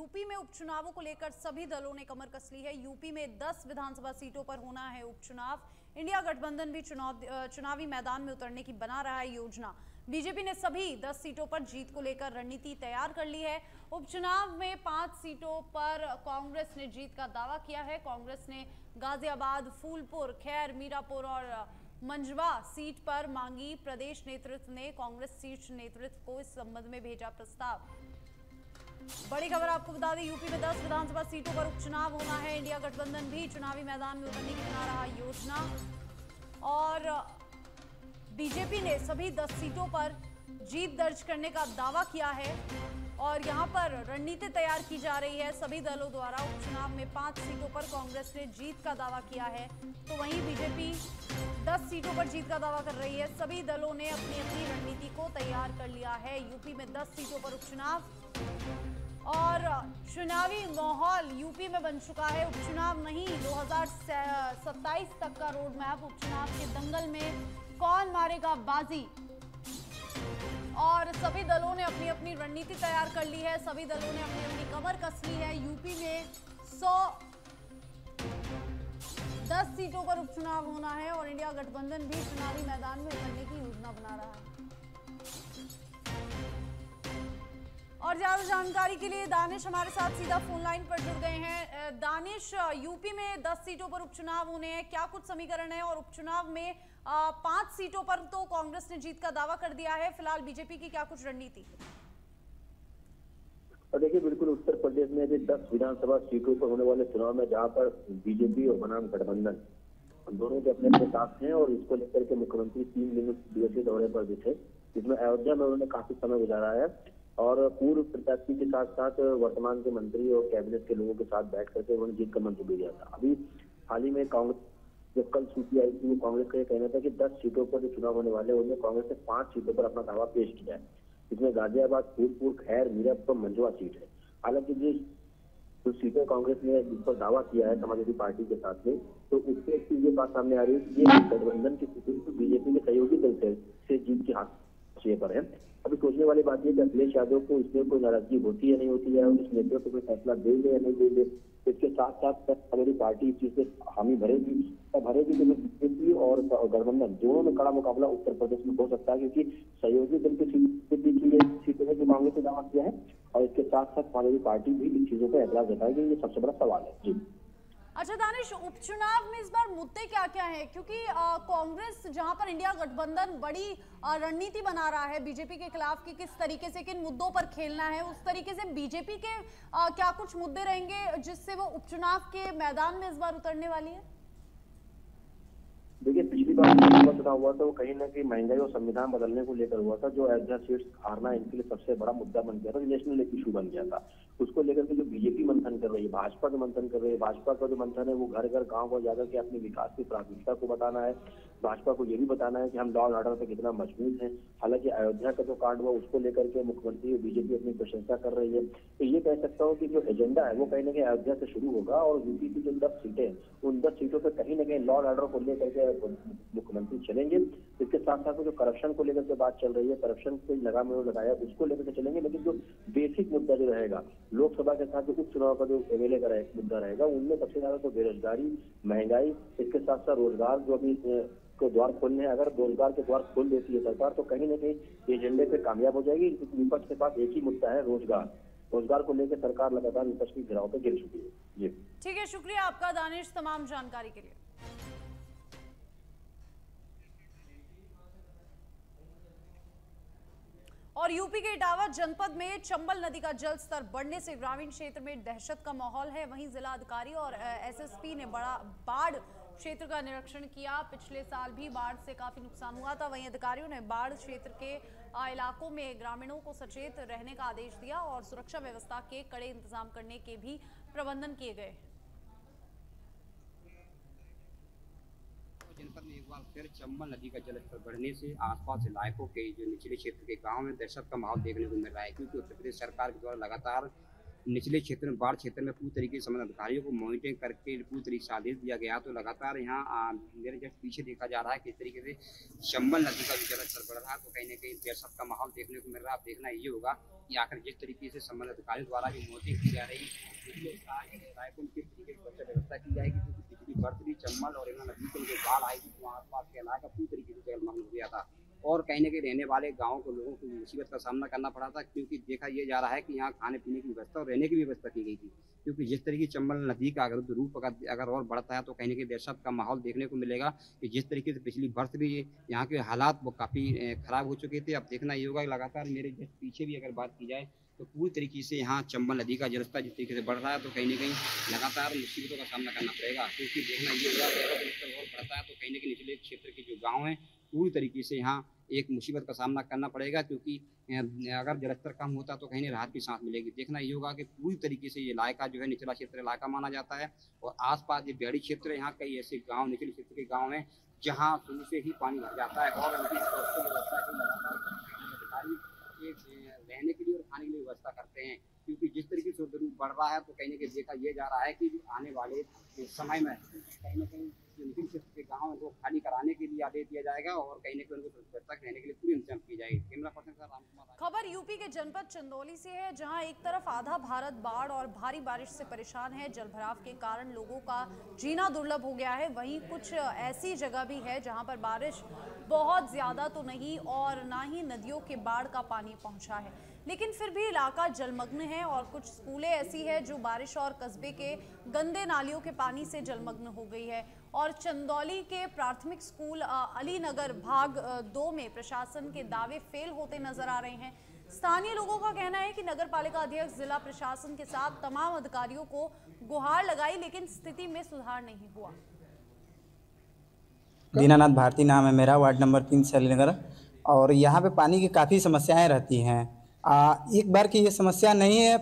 UP में उपचुनावों को लेकर सभी दलों ने कमर कस ली है। यूपी में 10 विधानसभा सीटों पर होना है उपचुनाव। इंडिया गठबंधन भी चुनावी मैदान में उतरने की बना रहा है योजना। बीजेपी ने सभी 10 सीटों पर जीत को लेकर रणनीति तैयार कर ली है। उपचुनाव में 5 सीटों पर कांग्रेस ने जीत का दावा किया है। कांग्रेस ने गाजियाबाद, फूलपुर, खैर, मीरापुर और मंझवा सीट पर मांगी। प्रदेश नेतृत्व ने कांग्रेस शीर्ष नेतृत्व को इस संबंध में भेजा प्रस्ताव। बड़ी खबर आपको बता दें, यूपी में 10 विधानसभा सीटों पर उपचुनाव होना है। इंडिया गठबंधन भी चुनावी मैदान में उतरने की बना रहा योजना और बीजेपी ने सभी 10 सीटों पर जीत दर्ज करने का दावा किया है और यहां पर रणनीति तैयार की जा रही है सभी दलों द्वारा। उपचुनाव में 5 सीटों पर कांग्रेस ने जीत का दावा किया है, तो वहीं बीजेपी 10 सीटों पर जीत का दावा कर रही है। सभी दलों ने अपनी अपनी रणनीति को तैयार कर लिया है। यूपी में 10 सीटों पर उपचुनाव और चुनावी माहौल यूपी में बन चुका है। उपचुनाव नहीं, 2027 तक का रोड मैप। उपचुनाव के दंगल में कौन मारेगा बाजी और सभी दलों ने अपनी अपनी रणनीति तैयार कर ली है। सभी दलों ने अपनी अपनी कमर कस ली है। यूपी में 10 सीटों पर उपचुनाव होना है और इंडिया गठबंधन भी चुनावी मैदान में उतरने की योजना बना रहा है। और ज्यादा जानकारी के लिए दानिश हमारे साथ सीधा फोन लाइन पर जुड़ गए हैं। दानिश, यूपी में 10 सीटों पर उपचुनाव होने हैं, क्या कुछ समीकरण है और उपचुनाव में 5 सीटों पर तो कांग्रेस ने जीत का दावा कर दिया है, फिलहाल बीजेपी की क्या कुछ रणनीति? और देखिए, बिल्कुल उत्तर प्रदेश में अभी 10 विधानसभा सीटों पर होने वाले चुनाव में जहां पर बीजेपी और बनाम गठबंधन दोनों के अपने अपने साथ हैं और इसको लेकर के मुख्यमंत्री 3 दिवसीय दौरे पर भी थे, जिसमें अयोध्या में उन्होंने काफी समय गुजारा है और पूर्व प्रत्याशी के साथ साथ वर्तमान के मंत्री और कैबिनेट के लोगों के साथ बैठ करके उन्होंने जीत का मंत्र भी दिया था। अभी हाल ही में कांग्रेस जब कल सूची आई थी, वो कांग्रेस का ये कहना था कि 10 सीटों पर जो चुनाव होने वाले हैं उनमें कांग्रेस ने 5 सीटों पर अपना दावा पेश किया है, जिसमें गाजियाबाद, फूलपुर, खैर, मीरापुर, मंझवा सीट है। हालांकि जो सीटें कांग्रेस ने जिस पर दावा किया है समाजवादी पार्टी के साथ में, तो उससे ये बात सामने आ रही है कि ये गठबंधन की सीटें तो बीजेपी के सहयोगी दल से जीत के हाथ पर है। अभी सोचने वाली बात यह कि अखिलेश यादव को इसमें कोई नाराजगी होती है नहीं होती है और इस नेतृत्व को फैसला देंगे या नहीं देंगे। इसके साथ साथ हमारी पार्टी इस चीज से हामी भरेगी तो बीजेपी और गठबंधन दोनों में कड़ा मुकाबला उत्तर प्रदेश में हो सकता है, क्योंकि सहयोगी दल की सीटें है जो कांग्रेस ने दावा किया है और इसके साथ साथ समाजवादी पार्टी भी इन चीजों पर एतराज जताएगी। ये सबसे बड़ा सवाल है जी। अच्छा दानिश, उपचुनाव में इस बार मुद्दे क्या क्या हैं? क्योंकि कांग्रेस जहां पर इंडिया गठबंधन बड़ी रणनीति बना रहा है बीजेपी के खिलाफ कि किस तरीके से किन मुद्दों पर खेलना है, उस तरीके से बीजेपी के क्या कुछ मुद्दे रहेंगे जिससे वो उपचुनाव के मैदान में इस बार उतरने वाली है? देखिए, पिछली बार चुनाव हुआ था वो कहीं ना कहीं महंगाई और संविधान बदलने को लेकर हुआ था, जो अयोध्या सीट हारना इनके लिए सबसे बड़ा मुद्दा बन गया था, नेशनल इशू बन गया था। उसको लेकर के जो बीजेपी मंथन कर रही है, भाजपा जो मंथन कर रही है, भाजपा का जो मंथन है वो घर घर गांव गांव जाकर के अपने विकास की प्राथमिकता को बताना है। भाजपा को ये भी बताना है कि हम लॉ एंड ऑर्डर पे कितना मजबूत हैं। हालांकि अयोध्या का जो कांड हुआ उसको लेकर के मुख्यमंत्री और बीजेपी अपनी प्रशंसा कर रही है, तो ये कह सकता हूँ कि जो एजेंडा है वो कहीं ना कहीं अयोध्या से शुरू होगा और यूपी की जो 10 सीटें उन 10 सीटों पर कहीं ना कहीं लॉ एंड ऑर्डर को लेकर के मुख्यमंत्री चलेंगे। इसके साथ साथ जो करप्शन को लेकर के बात चल रही है, करप्शन पे लगाम लगाया उसको लेकर के चलेंगे, लेकिन जो बेसिक मुद्दा जो रहेगा लोकसभा के साथ जो उपचुनाव का जो एमएलए का मुद्दा रहेगा उनमें सबसे ज्यादा तो बेरोजगारी, महंगाई, इसके साथ साथ रोजगार जो अभी को द्वार खोलने, अगर रोजगार के द्वार खोल देती है सरकार तो कहीं ना कहीं एजेंडे पे कामयाब हो जाएगी। विपक्ष के पास एक ही मुद्दा है, रोजगार को लेकर सरकार लगातार विपक्ष की घेराव पे गिर चुकी है। जी ठीक है, शुक्रिया आपका दानिश तमाम जानकारी के लिए। और यूपी के इटावा जनपद में चंबल नदी का जल स्तर बढ़ने से ग्रामीण क्षेत्र में दहशत का माहौल है। वहीं जिला अधिकारी और एसएसपी ने बाढ़ क्षेत्र का निरीक्षण किया। पिछले साल भी बाढ़ से काफी नुकसान हुआ था। वहीं अधिकारियों ने बाढ़ क्षेत्र के इलाकों में ग्रामीणों को सचेत रहने का आदेश दिया और सुरक्षा व्यवस्था के कड़े इंतजाम करने के भी प्रबंधन किए गए। जनपद में एक बार फिर चंबल नदी का जलस्तर बढ़ने से आसपास इलाकों के जो निचले क्षेत्र के गांव में दहशत का माहौल देखने को मिल रहा है, क्योंकि उत्तर प्रदेश सरकार के द्वारा लगातार निचले क्षेत्र में, बाढ़ क्षेत्र में पूरी तरीके से संबंधित अधिकारियों को मॉनिटरिंग करके पूरी तरीके से आदेश दिया गया। तो लगातार यहाँ मेरे जस्ट पीछे देखा जा रहा है किस तरीके से चंबल नदी का भी जलस्तर बढ़ रहा है। तो कहीं ना कहीं दहशत का माहौल देखने को मिल रहा है। अब देखना ये होगा कि आखिर जिस तरीके से संबंधित अधिकारियों द्वारा भी मॉनिटरिंग की जा रही है किस तरीके से सुरक्षा व्यवस्था की जाएगी, क्योंकि पिछली वर्ष भी चंबल और यमुना नदी के जो बाढ़ आई थी तो आसपास के इलाका पूरी तरीके से जलमग्न हो गया था और कहीं ना कहीं रहने वाले गाँव के लोगों को मुसीबत का सामना करना पड़ा था, क्योंकि देखा यह जा रहा है कि यहाँ खाने पीने की व्यवस्था और रहने की व्यवस्था की गई थी। क्योंकि जिस तरीके चंबल नदी का अगर रूप अगर और बढ़ता है तो कहीं ना कहीं दहशत का माहौल देखने को मिलेगा कि जिस तरीके से पिछली वर्ष भी यहाँ के हालात वो काफ़ी खराब हो चुके थे। अब देखना ये होगा लगातार मेरे जस्ट पीछे भी अगर बात की जाए तो पूरी तरीके से यहाँ चंबल नदी का जलस्तर जिस तरीके से बढ़ रहा है तो कहीं ना कहीं लगातार मुसीबतों का सामना करना पड़ेगा। क्योंकि देखना ये होगा कि अगर जलस्तर और बढ़ता है तो कहीं ना कहीं निचले क्षेत्र के जो गाँव हैं पूरी तरीके से यहाँ एक मुसीबत का सामना करना पड़ेगा, क्योंकि अगर जलस्तर कम होता तो कहीं नहीं राहत की सांस मिलेगी। देखना ये होगा कि पूरी तरीके से ये इलाका जो है निचला क्षेत्र इलाका माना जाता है और आसपास ये बेड़ी क्षेत्र है, यहाँ कई ऐसे गांव निचले क्षेत्र के गांव हैं जहां शुरू से ही पानी भर जाता है और उनकी व्यवस्था की लगातार रहने के लिए और खाने के लिए व्यवस्था करते हैं। क्योंकि जिस तरीके से रूप बढ़ रहा है तो कहीं ना कहीं देखा यह जा रहा है कि आने वाले समय में कहीं ना कहीं जो निचले क्षेत्र के गाँव है वो खाली कराने के लिए आदेश दिया जाएगा और कहीं ना कहीं उनको सुरक्षा रहने के लिए पूरी इंतजाम की जाएगी। Camera person sir Ramkumar. खबर यूपी के जनपद चंदौली से है, जहां एक तरफ आधा भारत बाढ़ और भारी बारिश से परेशान है। जलभराव के कारण लोगों का जीना दुर्लभ हो गया है। वहीं कुछ ऐसी जगह भी है जहां पर बारिश बहुत ज्यादा तो नहीं और ना ही नदियों के बाढ़ का पानी पहुंचा है, लेकिन फिर भी इलाका जलमग्न है और कुछ स्कूलें ऐसी है जो बारिश और कस्बे के गंदे नालियों के पानी से जलमग्न हो गई है। और चंदौली के प्राथमिक स्कूल अलीनगर भाग 2 में प्रशासन के दावे फेल होते नजर आ रहे हैं। स्थानीय लोगों का कहना है कि नगर पालिका अध्यक्ष जिला प्रशासन के साथ तमाम अधिकारियों को गुहार लगाई, लेकिन स्थिति में सुधार नहीं हुआ। दीनानाथ भारती नाम है मेरा, वार्ड नंबर 3 से अलीनगर। और यहाँ पे पानी की काफ़ी समस्याएं रहती हैं। एक बार की ये समस्या नहीं है,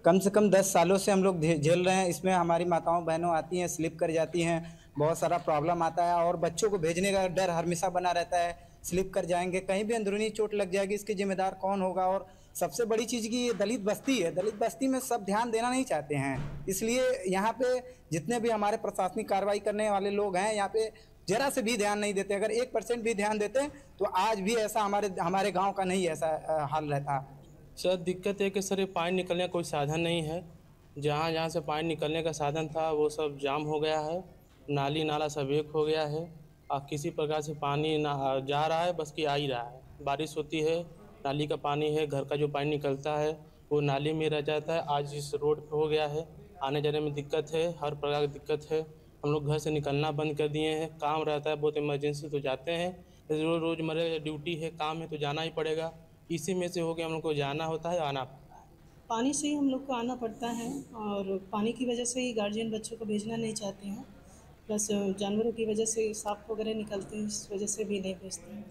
कम से कम 10 सालों से हम लोग झेल रहे हैं। इसमें हमारी माताओं बहनों आती हैं, स्लिप कर जाती हैं, बहुत सारा प्रॉब्लम आता है और बच्चों को भेजने का डर हमेशा बना रहता है, स्लिप कर जाएंगे, कहीं भी अंदरूनी चोट लग जाएगी, इसकी जिम्मेदार कौन होगा। और सबसे बड़ी चीज़ की ये दलित बस्ती है, दलित बस्ती में सब ध्यान देना नहीं चाहते हैं। इसलिए यहाँ पे जितने भी हमारे प्रशासनिक कार्रवाई करने वाले लोग हैं यहाँ पे जरा से भी ध्यान नहीं देते। अगर 1% भी ध्यान देते तो आज भी ऐसा हमारे गाँव का नहीं ऐसा हाल रहता। सर दिक्कत है कि सर ये पानी निकलने का कोई साधन नहीं है। जहाँ से पानी निकलने का साधन था वो सब जाम हो गया है, नाली नाला सब एक हो गया है और किसी प्रकार से पानी ना जा रहा है, बस कि आ ही रहा है। बारिश होती है, नाली का पानी है, घर का जो पानी निकलता है वो नाली में रह जाता है। आज इस रोड पे हो गया है, आने जाने में दिक्कत है, हर प्रकार की दिक्कत है। हम लोग घर से निकलना बंद कर दिए हैं। काम रहता है बहुत इमरजेंसी तो जाते हैं, रोज़मर्रा ड्यूटी है, काम है तो जाना ही पड़ेगा। इसी में से हो के हम लोग को जाना होता है, आना पड़ता है। पानी से ही हम लोग को आना पड़ता है और पानी की वजह से ही गार्जियन बच्चों को भेजना नहीं चाहते हैं। प्लस जानवरों की वजह से सांप वगैरह निकलते हैं, इस वजह से भी नहीं भेजते हैं।